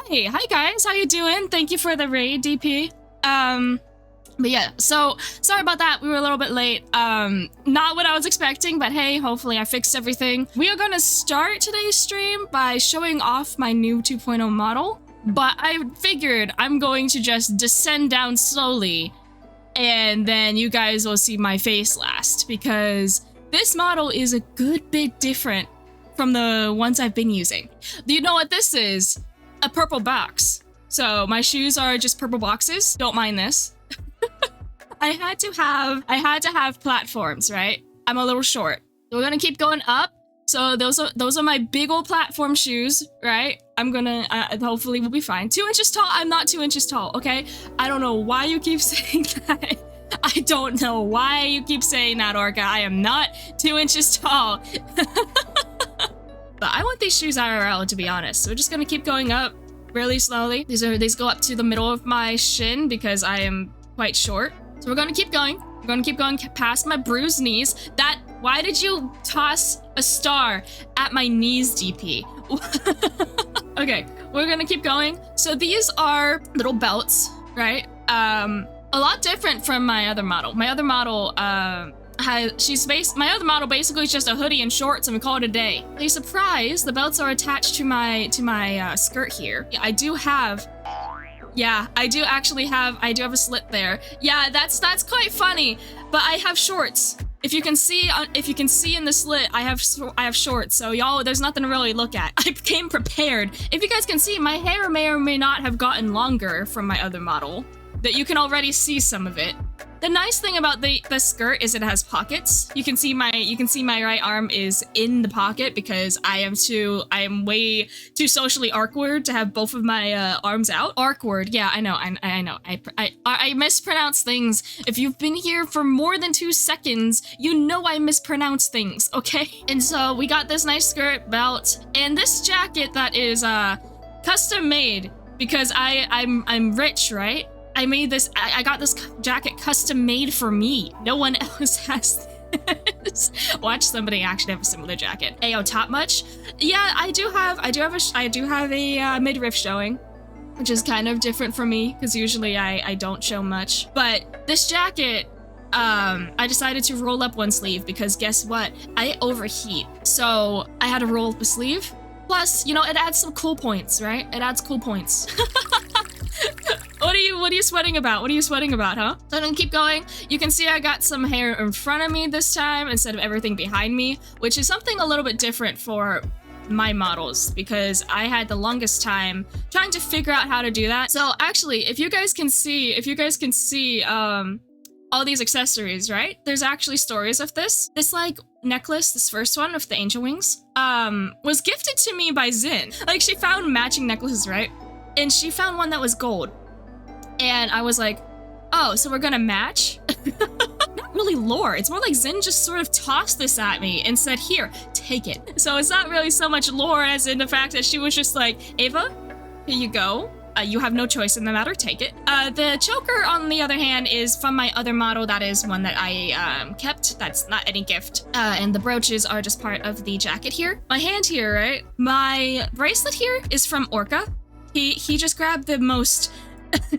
Hey, hi guys, how you doing? Thank you for the raid, DP. But yeah, so sorry about that. We were a little bit late. Not what I was expecting, but hey, hopefully I fixed everything. We are gonna start today's stream by showing off my new 2.0 model, but I figured I'm going to just descend down slowly and then you guys will see my face last, because this model is a good bit different from the ones I've been using. Do you know what this is? A purple box. So my shoes are just purple boxes. Don't mind this. I had to have platforms, right? I'm a little short. So we're gonna keep going up. So those are my big old platform shoes, right? I'm gonna hopefully we'll be fine. 2 inches tall. I'm not 2 inches tall, okay? I don't know why you keep saying that. I don't know why you keep saying that, Orca. I am not 2 inches tall. But I want these shoes IRL, to be honest. So we're just gonna keep going up really slowly. These go up to the middle of my shin because I am quite short. So we're gonna keep going. We're gonna keep going past my bruised knees. Why did you toss a star at my knees, DP? Okay, we're gonna keep going. So these are little belts, right? A lot different from my other model. My other model, my other model basically is just a hoodie and shorts and we call it a day. A surprise, the belts are attached to my skirt here. I do have a slit there. Yeah, that's quite funny, but I have shorts. If you can see in the slit, I have shorts. So y'all, there's nothing to really look at. I came prepared. If you guys can see, my hair may or may not have gotten longer from my other model. That you can already see some of it. The nice thing about the skirt is it has pockets. You can see my right arm is in the pocket because I am way too socially awkward to have both of my arms out. Awkward, yeah, I know. I mispronounce things. If you've been here for more than 2 seconds, you know I mispronounce things, okay? And so we got this nice skirt, belt, and this jacket that is custom made because I'm rich, right? I got this jacket custom made for me. No one else has this. Watch somebody actually have a similar jacket. Ayo, top much? Yeah, I do have a midriff showing, which is kind of different for me because usually I don't show much. But this jacket, I decided to roll up one sleeve because guess what? I overheat. So I had to roll up a sleeve. Plus, you know, it adds some cool points, right? It adds cool points. What are you sweating about? What are you sweating about, huh? So I'm gonna keep going. You can see I got some hair in front of me this time instead of everything behind me, which is something a little bit different for my models because I had the longest time trying to figure out how to do that. So actually, if you guys can see all these accessories, right? There's actually stories of this. This like necklace, this first one with the angel wings, was gifted to me by Zin. Like she found matching necklaces, right? And she found one that was gold. And I was like, oh, so we're gonna match? Not really lore. It's more like Zin just sort of tossed this at me and said, here, take it. So it's not really so much lore as in the fact that she was just like, Ava, here you go. You have no choice in the matter, take it. The choker, on the other hand, is from my other model. That is one that I kept. That's not any gift. And the brooches are just part of the jacket here. My hand here, right? My bracelet here is from Orca. He just grabbed the most,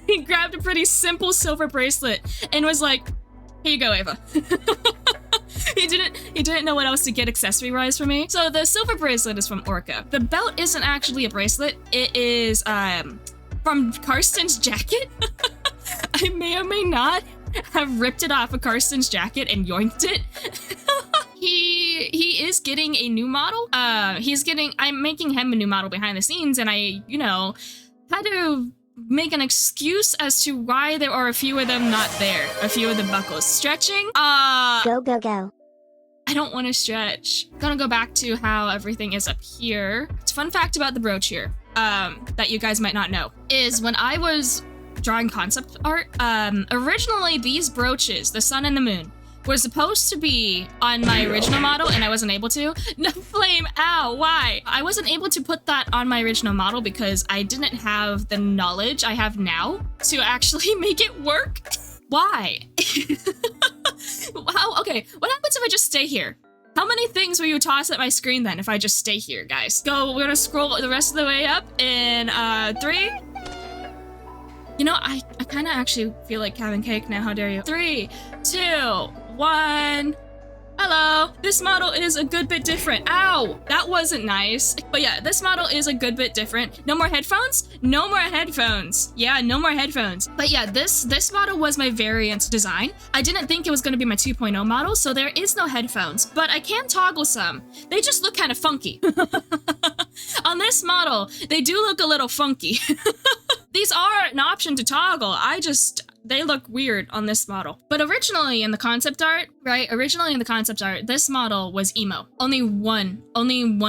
he grabbed a pretty simple silver bracelet and was like, here you go, Ava. He didn't know what else to get accessory-wise for me. So the silver bracelet is from Orca. The belt isn't actually a bracelet. It is from Karsten's jacket. I may or may not have ripped it off of Karsten's jacket and yoinked it. He is getting a new model. I'm making him a new model behind the scenes, and I, you know, had to make an excuse as to why there are a few of them not there. A few of the buckles. Stretching? Go. I don't want to stretch. Gonna go back to how everything is up here. It's a fun fact about the brooch here, that you guys might not know, is when I was drawing concept art, originally these brooches, the sun and the moon, were supposed to be on my original model and I wasn't able to. No flame, ow, why? I wasn't able to put that on my original model because I didn't have the knowledge I have now to actually make it work. Why? Okay, what happens if I just stay here? How many things will you toss at my screen then if I just stay here, guys? Go, we're gonna scroll the rest of the way up in 3. You know, I kind of actually feel like having cake now. How dare you? 3, 2, 1. Hello. This model is a good bit different. Ow, that wasn't nice. But yeah, this model is a good bit different. No more headphones? No more headphones. Yeah, no more headphones. But yeah, this model was my variant design. I didn't think it was going to be my 2.0 model, so there is no headphones, but I can toggle some. They just look kind of funky. On this model, they do look a little funky. These are an option to toggle. They look weird on this model. But originally in the concept art, right? Originally in the concept art, this model was emo. Only one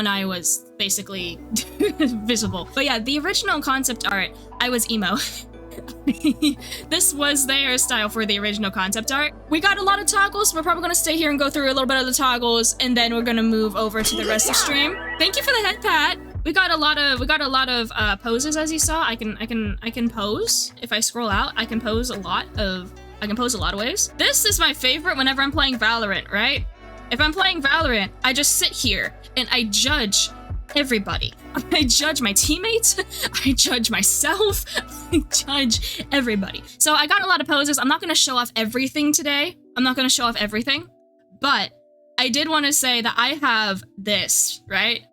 eye was basically visible. But yeah, the original concept art, I was emo. This was the hairstyle for the original concept art. We got a lot of toggles. We're probably gonna stay here and go through a little bit of the toggles, and then we're gonna move over to the rest of the stream. Thank you for the head pat. We got a lot of poses, as you saw. I can pose. If I scroll out, I can pose a lot of ways. This is my favorite whenever I'm playing Valorant, right? If I'm playing Valorant, I just sit here and I judge everybody. I judge my teammates, I judge myself, I judge everybody. So I got a lot of poses. I'm not gonna show off everything today. But I did want to say that I have this, right?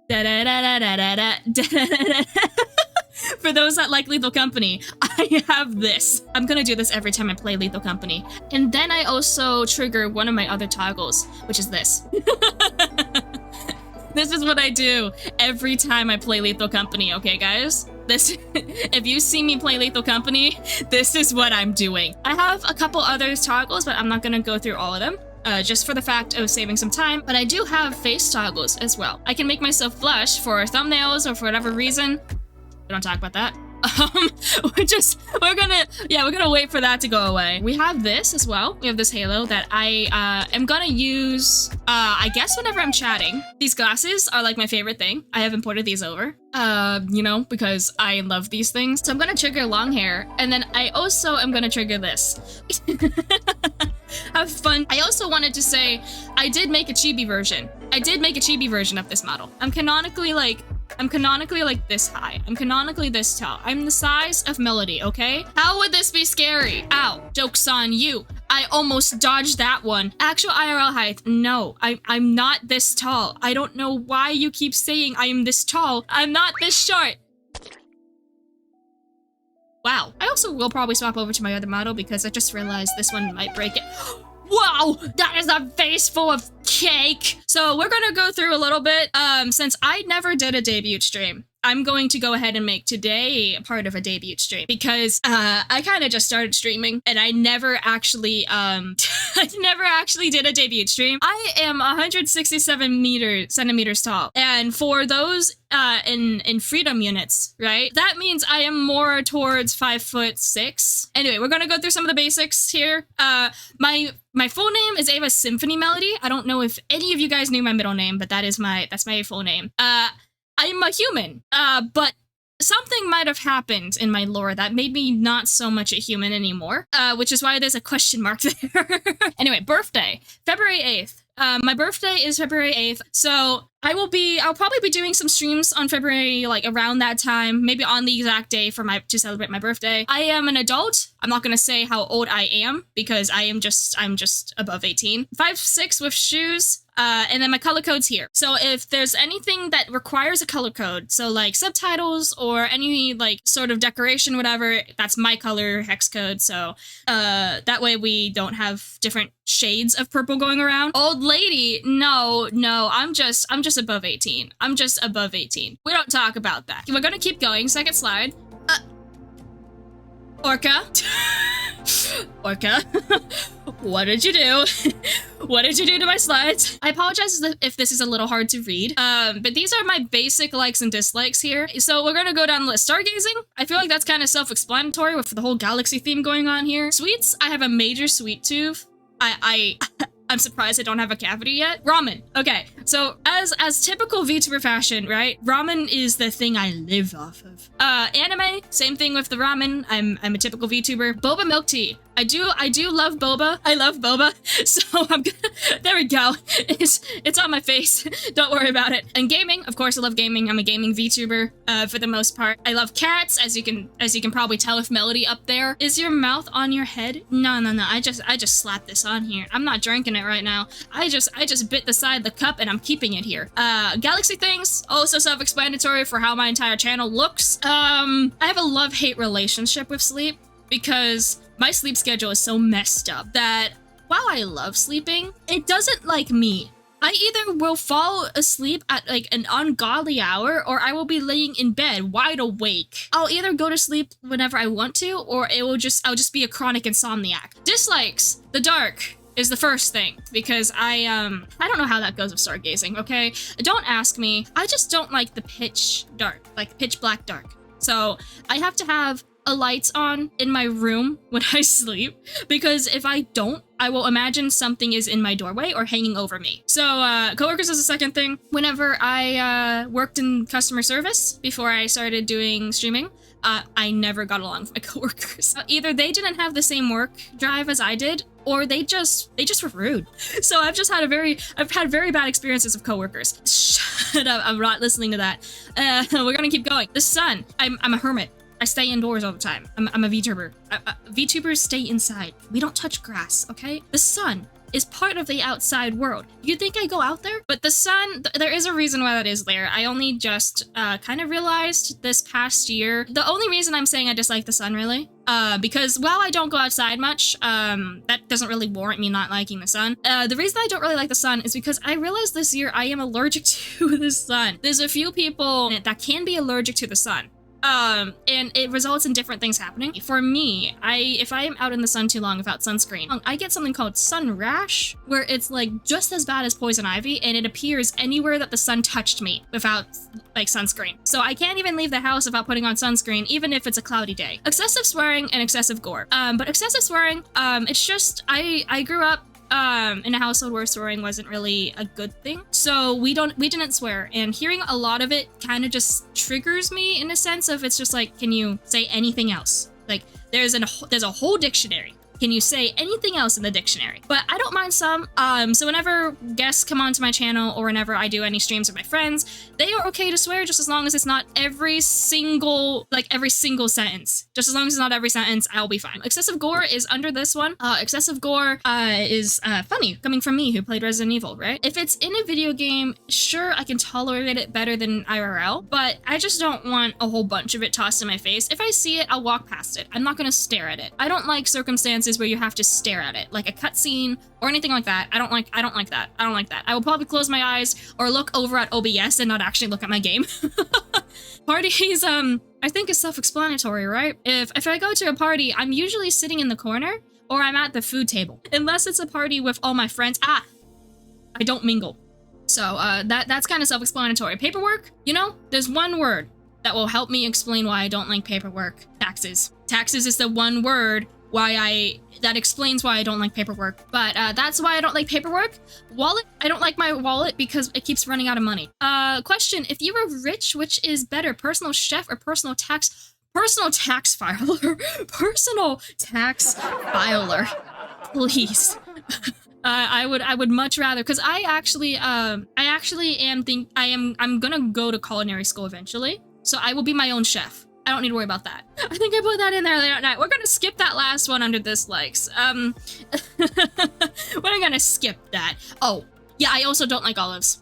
For those that like Lethal Company, I have this. I'm gonna do this every time I play Lethal Company. And then I also trigger one of my other toggles, which is this. This is what I do every time I play Lethal Company, okay guys? If you see me play Lethal Company, this is what I'm doing. I have a couple other toggles, but I'm not gonna go through all of them. Just for the fact of saving some time, but I do have face toggles as well. I can make myself blush for thumbnails or for whatever reason. We don't talk about that. We're gonna wait for that to go away. We have this as well. We have this halo that I am gonna use, I guess whenever I'm chatting. These glasses are like my favorite thing. I have imported these over, you know, because I love these things. So I'm gonna trigger long hair, and then I also am gonna trigger this. Have fun. I also wanted to say, I did make a chibi version. Of this model. I'm canonically like this high. I'm canonically this tall. I'm the size of Melody, okay? How would this be scary? Ow, joke's on you. I almost dodged that one. Actual IRL height, no. I'm not this tall. I don't know why you keep saying I am this tall. I'm not this short. Wow. I also will probably swap over to my other model because I just realized this one might break it. Wow, that is a face full of cake. So we're gonna go through a little bit. Since I never did a debut stream, I'm going to go ahead and make today part of a debut stream because I kind of just started streaming and I never actually did a debut stream. I am 167 centimeters tall, and for those in freedom units, right? That means I am more towards 5'6". Anyway, we're gonna go through some of the basics here. My full name is Ava Symphony Melody. I don't know if any of you guys knew my middle name, but that's my full name. I'm a human, but something might have happened in my lore that made me not so much a human anymore, which is why there's a question mark there. Anyway, birthday, February 8th. My birthday is February 8th, so I'll probably be doing some streams on February, like around that time, maybe on the exact day to celebrate my birthday. I am an adult. I'm not gonna say how old I am because I'm just above 18. 5'6" with shoes. And then my color code's here. So if there's anything that requires a color code, so like subtitles or any like sort of decoration, whatever, that's my color hex code. So that way we don't have different shades of purple going around. Old lady, no, I'm just above 18. I'm just above 18. We don't talk about that. We're gonna keep going. Second slide. Orca. Orca. What did you do? What did you do to my slides? I apologize if this is a little hard to read, but these are my basic likes and dislikes here. So we're gonna go down the list. Stargazing, I feel like that's kind of self-explanatory with the whole galaxy theme going on here. Sweets, I have a major sweet tooth. I'm surprised I don't have a cavity yet. Ramen. Okay, so as typical VTuber fashion, right? Ramen is the thing I live off of. Anime, same thing with the ramen. I'm a typical VTuber. Boba milk tea. I do love boba. I love boba. So I'm gonna, there we go. It's on my face. Don't worry about it. And gaming, of course I love gaming. I'm a gaming VTuber for the most part. I love cats, as you can probably tell with Melody up there. Is your mouth on your head? No. I just slapped this on here. I'm not drinking it right now. I just bit the side of the cup and I'm keeping it here. Galaxy things, also self-explanatory for how my entire channel looks. I have a love-hate relationship with sleep because my sleep schedule is so messed up that while I love sleeping, it doesn't like me. I either will fall asleep at like an ungodly hour, or I will be laying in bed wide awake. I'll either go to sleep whenever I want to, or I'll just be a chronic insomniac. Dislikes: the dark is the first thing, because I don't know how that goes with stargazing, okay? Don't ask me. I just don't like the pitch dark, like pitch black dark. So I have to have a lights on in my room when I sleep, because if I don't, I will imagine something is in my doorway or hanging over me. So coworkers is the second thing. Whenever I worked in customer service before I started doing streaming, I never got along with my coworkers. Either they didn't have the same work drive as I did, or they just were rude. So I've had very bad experiences with coworkers. Shut up, I'm not listening to that. We're gonna keep going. The sun. I'm a hermit. I stay indoors all the time. I'm a VTuber. VTubers stay inside. We don't touch grass, okay? The sun is part of the outside world. You think I go out there? But the sun, there is a reason why that is there. I only just kind of realized this past year. The only reason I'm saying I dislike the sun, really, because while I don't go outside much, that doesn't really warrant me not liking the sun. The reason I don't really like the sun is because I realized this year I am allergic to the sun. There's a few people that can be allergic to the sun. And it results in different things happening. For me, if I am out in the sun too long without sunscreen, I get something called sun rash, where it's like just as bad as poison ivy, and it appears anywhere that the sun touched me without like sunscreen. So I can't even leave the house without putting on sunscreen, even if it's a cloudy day. Excessive swearing and excessive gore. But excessive swearing, it's just, I grew up in a household where swearing wasn't really a good thing, so we didn't swear, and hearing a lot of it kind of just triggers me in a sense of, it's just like, can you say anything else? Like, there's a whole dictionary. Can you say anything else in the dictionary? But I don't mind some. So whenever guests come onto my channel, or whenever I do any streams with my friends, they are okay to swear, just as long as it's not every single sentence. Just as long as it's not every sentence, I'll be fine. Excessive gore is under this one. Excessive gore is funny, coming from me who played Resident Evil, right? If it's in a video game, sure, I can tolerate it better than IRL, but I just don't want a whole bunch of it tossed in my face. If I see it, I'll walk past it. I'm not gonna stare at it. I don't like circumstances where you have to stare at it, like a cutscene or anything like that. I don't like that. I will probably close my eyes or look over at OBS and not actually look at my game. Parties, I think is self-explanatory, right? If I go to a party, I'm usually sitting in the corner or I'm at the food table. Unless it's a party with all my friends, I don't mingle. So that's kind of self-explanatory. Paperwork, you know, there's one word that will help me explain why I don't like paperwork. Taxes. Taxes is the one word that explains why I don't like paperwork. But that's why I don't like paperwork. Wallet, I don't like my wallet because it keeps running out of money. Question, if you were rich, which is better, personal chef or personal tax filer? Personal tax filer, please. I would much rather, because I'm gonna go to culinary school eventually, so I will be my own chef. I don't need to worry about that. I think I put that in there late at night. We're gonna skip that last one under dislikes. We're gonna skip that. Oh, yeah, I also don't like olives.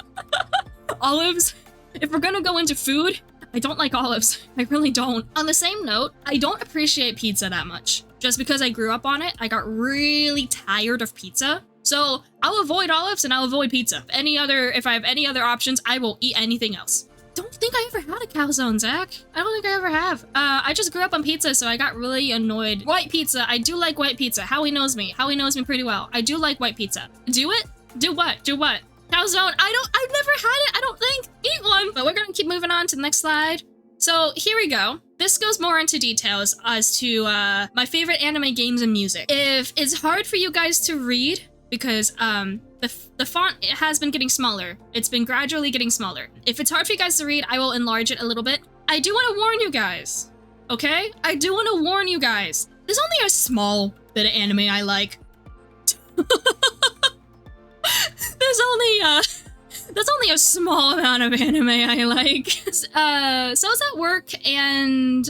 Olives, if we're gonna go into food, I don't like olives. I really don't. On the same note, I don't appreciate pizza that much. Just because I grew up on it, I got really tired of pizza. So I'll avoid olives and I'll avoid pizza. If I have any other options, I will eat anything else. Don't think I ever had a calzone, Zach. I don't think I ever have. I just grew up on pizza, so I got really annoyed. White pizza, I do like white pizza. Howie knows me. Howie knows me pretty well. I do like white pizza. Do it? Do what? Do what? Calzone, I've never had it, I don't think. Eat one. But we're gonna keep moving on to the next slide. So here we go. This goes more into details as to my favorite anime games and music. If it's hard for you guys to read, because the font has been getting smaller. It's been gradually getting smaller. If it's hard for you guys to read, I will enlarge it a little bit. I do want to warn you guys, okay? I do want to warn you guys. There's only a small bit of anime I like. There's only a small amount of anime I like. So is at work and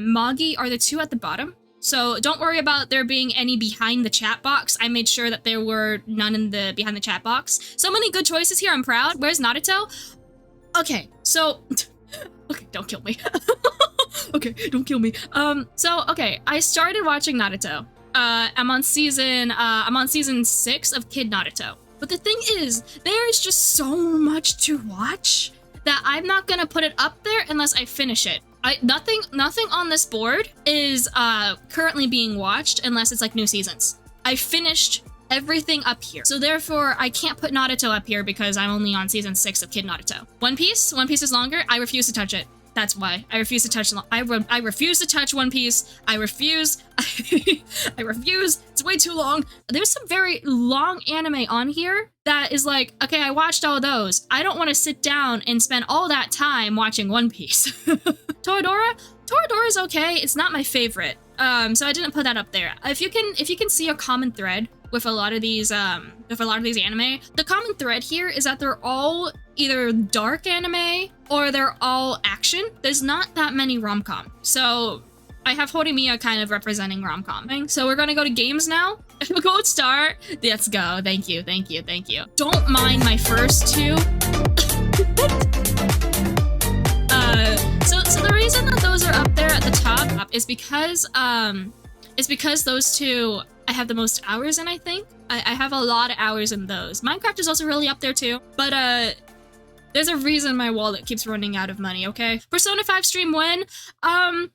Moggy are the two at the bottom. So don't worry about there being any behind the chat box. I made sure that there were none in the behind the chat box. So many good choices here. I'm proud. Where's Naruto? Okay, so okay, don't kill me. Okay, don't kill me. Okay, I started watching Naruto. I'm on season 6 of Kid Naruto. But the thing is, there's just so much to watch that I'm not gonna put it up there unless I finish it. Nothing on this board is currently being watched unless it's like new seasons. I finished everything up here. So therefore, I can't put Naruto up here because I'm only on season 6 of Kid Naruto. One Piece is longer. I refuse to touch it. That's why. I refuse to touch I refuse to touch One Piece. I refuse. I refuse. It's way too long. There's some very long anime on here that is like, okay, I watched all those. I don't want to sit down and spend all that time watching One Piece. Toradora is okay. It's not my favorite. So I didn't put that up there. If you can see a common thread with a lot of these anime, the common thread here is that they're all either dark anime or they're all action. There's not that many rom-com. So I have Horimiya kind of representing rom-com. So we're gonna go to games now. Go start. Let's go. Thank you. Don't mind my first two. So the reason that those are up there at the top is because those two I have the most hours in, I think. I have a lot of hours in those. Minecraft is also really up there too, but there's a reason my wallet keeps running out of money, okay? Persona 5 stream when?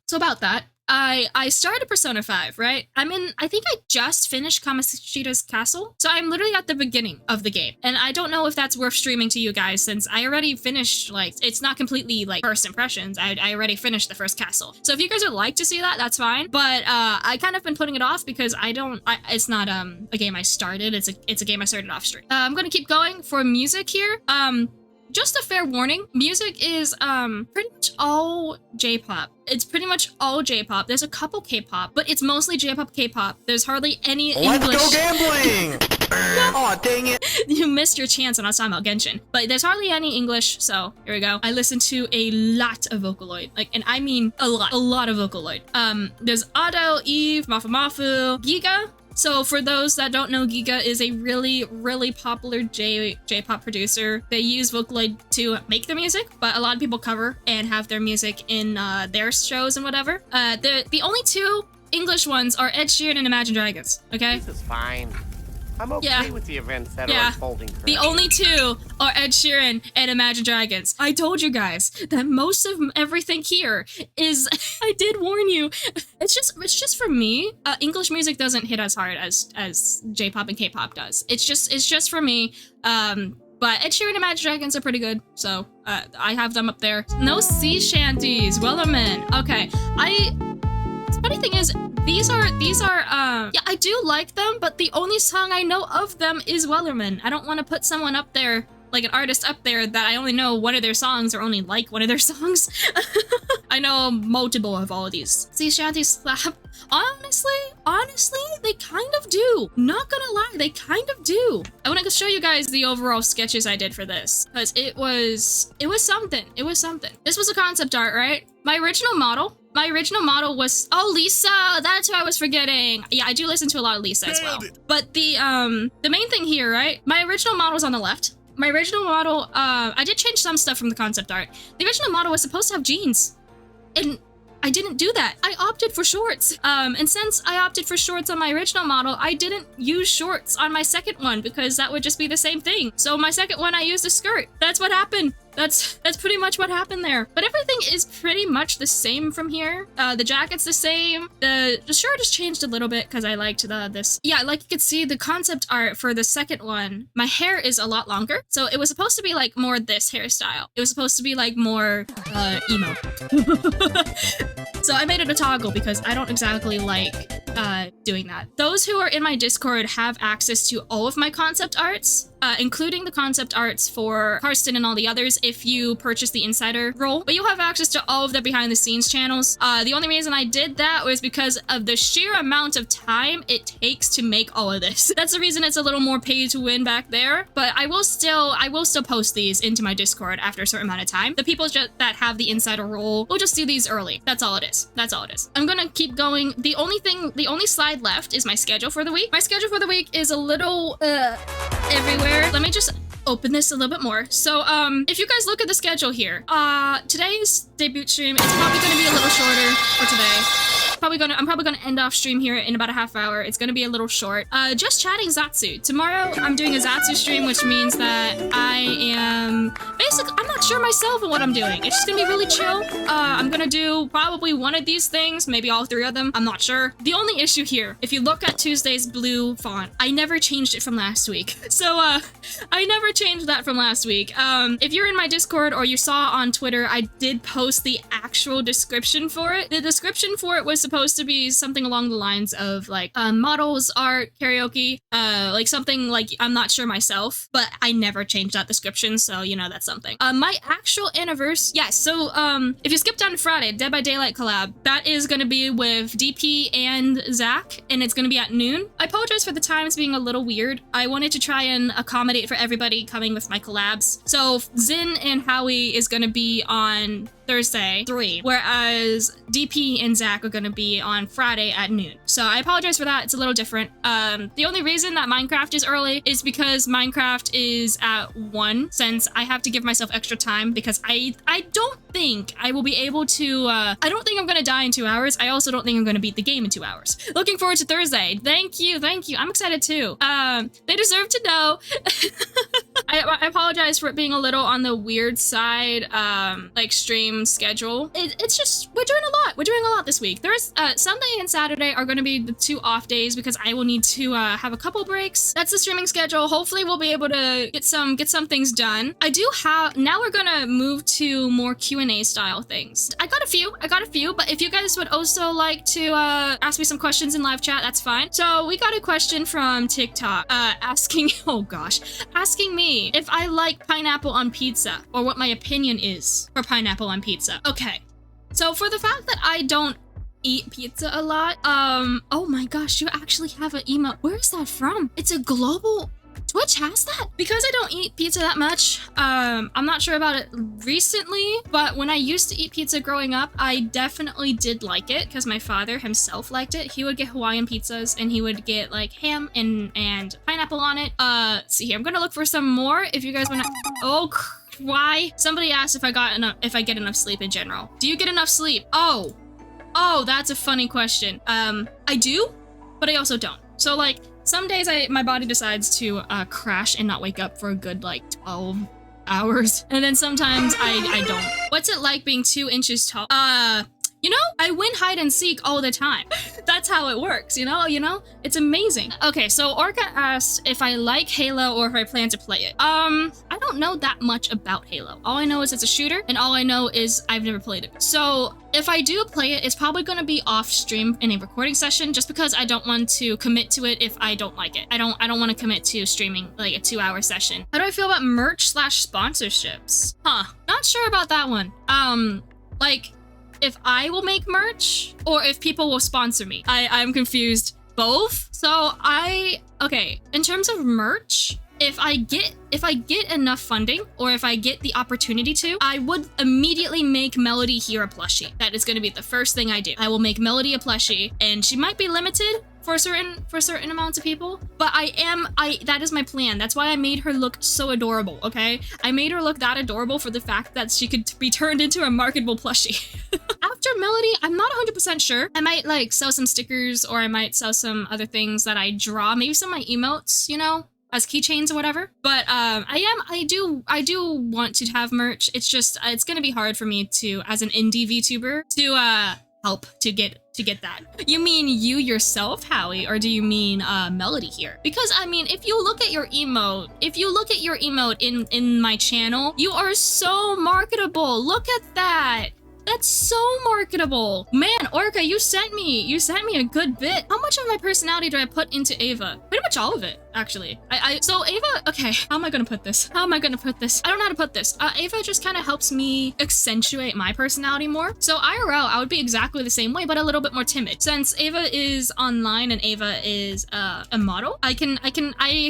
So about that. I started Persona 5, right? I think I just finished Kamoshida's Castle. So I'm literally at the beginning of the game. And I don't know if that's worth streaming to you guys since I already finished, like, it's not completely, like, first impressions. I already finished the first castle. So if you guys would like to see that, that's fine. But I kind of been putting it off because it's not a game I started. It's a game I started off stream. I'm gonna keep going for music here. Just a fair warning, music is pretty much all J-pop. It's pretty much all J-pop. There's a couple K-pop, but it's mostly J-pop, K-pop. There's hardly any English. Let's go gambling! Aw, dang it. You missed your chance when I was talking about Genshin. But there's hardly any English, so here we go. I listen to a lot of Vocaloid. And I mean a lot of Vocaloid. There's Adele, Eve, Mafu Mafu, Giga. So for those that don't know, Giga is a really, really popular J-pop producer. They use Vocaloid to make their music, but a lot of people cover and have their music in their shows and whatever. The only two English ones are Ed Sheeran and Imagine Dragons, okay? This is fine. I'm okay with the events that are unfolding currently. The only two are Ed Sheeran and Imagine Dragons. I told you guys that most of everything here is, I did warn you. It's just for me. English music doesn't hit as hard as J-pop and K-pop does. It's just for me. But Ed Sheeran and Imagine Dragons are pretty good, so I have them up there. No sea shanties, Wellerman. Okay, funny thing is, these are yeah, I do like them, but the only song I know of them is Wellerman. I don't want to put someone up there, like an artist up there, that I only know one of their songs or only like one of their songs. I know multiple of all of these. Sea shanties slap. Honestly, they kind of do. Not gonna lie, they kind of do. I want to show you guys the overall sketches I did for this, because it was something. It was something. This was a concept art, right? My original model was, oh, Lisa, that's who I was forgetting. Yeah, I do listen to a lot of Lisa as well. But the main thing here, right? My original model was on the left. My original model, I did change some stuff from the concept art. The original model was supposed to have jeans, and I didn't do that. I opted for shorts. And since I opted for shorts on my original model, I didn't use shorts on my second one because that would just be the same thing. So my second one, I used a skirt. That's what happened. That's pretty much what happened there. But everything is pretty much the same from here. The jacket's the same. The shirt has changed a little bit because I liked this. Yeah, like you could see the concept art for the second one. My hair is a lot longer. So it was supposed to be like more this hairstyle. It was supposed to be like more emo. So I made it a toggle because I don't exactly like doing that. Those who are in my Discord have access to all of my concept arts, including the concept arts for Karsten and all the others if you purchase the insider role, but you'll have access to all of the behind the scenes channels. The only reason I did that was because of the sheer amount of time it takes to make all of this. That's the reason it's a little more pay to win back there, but I will still post these into my Discord after a certain amount of time. The people that have the insider role will just do these early. That's all it is. That's all it is. I'm gonna keep going. The only slide left is my schedule for the week. My schedule for the week is a little everywhere. Let me just open this a little bit more. So if you guys look at the schedule here, today's debut stream is probably gonna be a little shorter for today. I'm probably gonna end off stream here in about a half hour. It's gonna be a little short. Just chatting Zatsu. Tomorrow I'm doing a Zatsu stream, which means that I am basically, I'm not sure myself on what I'm doing. It's just gonna be really chill. I'm gonna do probably one of these things, maybe all three of them. I'm not sure. The only issue here, if you look at Tuesday's blue font, I never changed it from last week. So I never changed that from last week. If you're in my Discord or you saw on Twitter, I did post the actual description for it. The description for it was supposed to be something along the lines of like models, art, karaoke, like something like, I'm not sure myself, but I never changed that description, so you know that's something. My actual anniversary, yes, so if you skip down to Friday, Dead by Daylight collab, that is going to be with DP and Zach, and it's going to be at noon. I apologize for the times being a little weird. I wanted to try and accommodate for everybody coming with my collabs. So Zin and Howie is going to be on Thursday 3, whereas DP and Zach are gonna be on Friday at noon. So I apologize for that, it's a little different. The only reason that Minecraft is early is because Minecraft is at 1, since I have to give myself extra time because I don't think I will be able to, I don't think I'm gonna die in 2 hours. I also don't think I'm gonna beat the game in 2 hours. Looking forward to Thursday. Thank you. I'm excited too. They deserve to know. I apologize for it being a little on the weird side, like stream schedule. It's just, we're doing a lot this week. There's Sunday and Saturday are going to be the 2 off days because I will need to have a couple breaks. That's the streaming schedule. Hopefully we'll be able to get some things done. I do have, now we're gonna move to more Q&A style things. I got a few, but if you guys would also like to ask me some questions in live chat, that's fine. So we got a question from TikTok asking me if I like pineapple on pizza or what my opinion is for pineapple on pizza. Okay, so for the fact that I don't eat pizza a lot, oh my gosh, you actually have an emote. Where is that from? It's a global. Twitch has that? Because I don't eat pizza that much, I'm not sure about it recently, but when I used to eat pizza growing up, I definitely did like it because my father himself liked it. He would get Hawaiian pizzas and he would get like ham and pineapple on it. See here, I'm gonna look for some more if you guys wanna. Oh, why? Somebody asked if I get enough sleep in general. Do you get enough sleep? Oh, that's a funny question. I do, but I also don't. So like, some days my body decides to crash and not wake up for a good like 12 hours. And then sometimes I don't. What's it like being 2 inches tall? You know, I win hide and seek all the time. That's how it works, you know? It's amazing. Okay, so Orca asked if I like Halo or if I plan to play it. I don't know that much about Halo. All I know is it's a shooter, and all I know is I've never played it. So if I do play it, it's probably gonna be off stream in a recording session just because I don't want to commit to it if I don't like it. I don't want to commit to streaming like a 2-hour session. How do I feel about merch/sponsorships? Not sure about that one. Like, if I will make merch or if people will sponsor me. I'm confused. Both? So okay, in terms of merch, if I get enough funding or if I get the opportunity to, I would immediately make Melody here a plushie. That is going to be the first thing I do. I will make Melody a plushie, and she might be limited for certain amounts of people, but that is my plan. That's why I made her look so adorable, okay? I made her look that adorable for the fact that she could be turned into a marketable plushie. After Melody, I'm not 100% sure. I might like sell some stickers or I might sell some other things that I draw, maybe some of my emotes, you know, as keychains or whatever. But I do want to have merch. It's just it's gonna be hard for me to, as an indie VTuber, to help to get that. You mean you yourself, Howie, or do you mean Melody here? Because I mean, if you look at your emote, in my channel, you are so marketable. Look at that. That's so marketable. Man, Orca, you sent me a good bit. How much of my personality do I put into Ava? Pretty much all of it. actually. So Ava, okay, how am I gonna put this? I don't know how to put this. Ava just kind of helps me accentuate my personality more. So IRL, I would be exactly the same way, but a little bit more timid. Since Ava is online and Ava is a model, I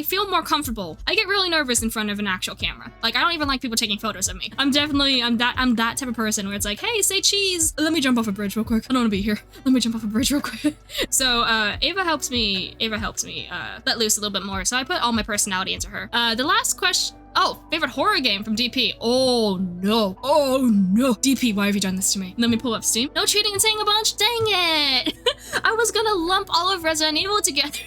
feel more comfortable. I get really nervous in front of an actual camera. Like, I don't even like people taking photos of me. I'm that type of person where it's like, hey, say cheese. Let me jump off a bridge real quick. I don't want to be here. Let me jump off a bridge real quick. So Ava helps me let loose a little bit more. So I put all my personality into her. The last question. Oh, favorite horror game from DP. Oh no. DP, why have you done this to me? Let me pull up Steam. No cheating and saying a bunch. Dang it. I was gonna lump all of Resident Evil together.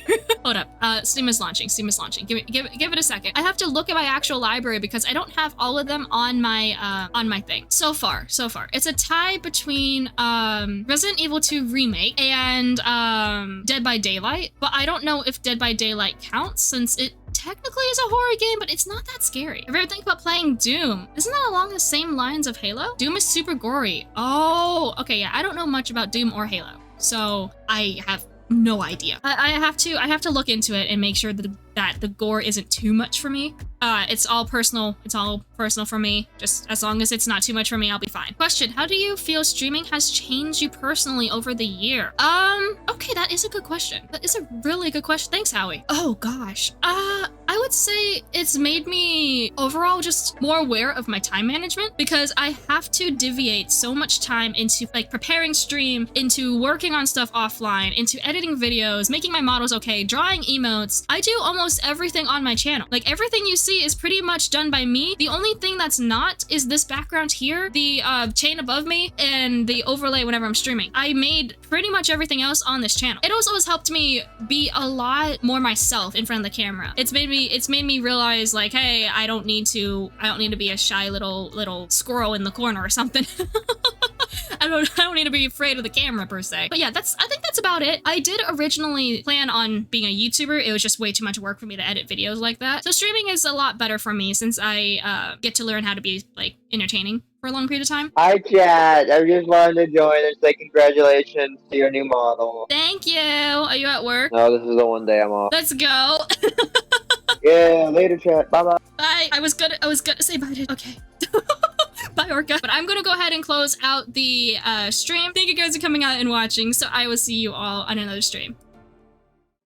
Hold up. Steam is launching. Give it a second. I have to look at my actual library because I don't have all of them on my thing. So far. It's a tie between Resident Evil 2 Remake and Dead by Daylight, but I don't know if Dead by Daylight counts since it technically is a horror game, but it's not that scary. If you ever think about playing Doom, isn't that along the same lines of Halo? Doom is super gory. Oh, okay, yeah, I don't know much about Doom or Halo, so I have no idea. I have to look into it and make sure that the gore isn't too much for me. It's all personal for me. Just as long as it's not too much for me, I'll be fine. Question, how do you feel streaming has changed you personally over the year? Okay, that is a good question. That is a really good question. Thanks, Howie. Oh gosh. I would say it's made me overall just more aware of my time management because I have to deviate so much time into like preparing stream, into working on stuff offline, into editing videos, making my models okay, drawing emotes. I do almost everything on my channel. Like everything you see is pretty much done by me. The only thing that's not is this background here, the chain above me, and the overlay whenever I'm streaming. I made pretty much everything else on this channel. It also has helped me be a lot more myself in front of the camera. It's made me realize like, hey, I don't need to be a shy little squirrel in the corner or something. I don't need to be afraid of the camera per se. But yeah, I think that's about it. I did originally plan on being a YouTuber. It was just way too much work for me to edit videos like that. So streaming is a lot better for me since I get to learn how to be like entertaining for a long period of time. Hi chat, I just wanted to join and say congratulations to your new model. Thank you. Are you at work? No, this is the one day I'm off. Let's go. Yeah, later chat. Bye bye. Bye. I was gonna say bye. Okay. Bye, Orca. But I'm gonna go ahead and close out the stream. Thank you guys for coming out and watching. So I will see you all on another stream.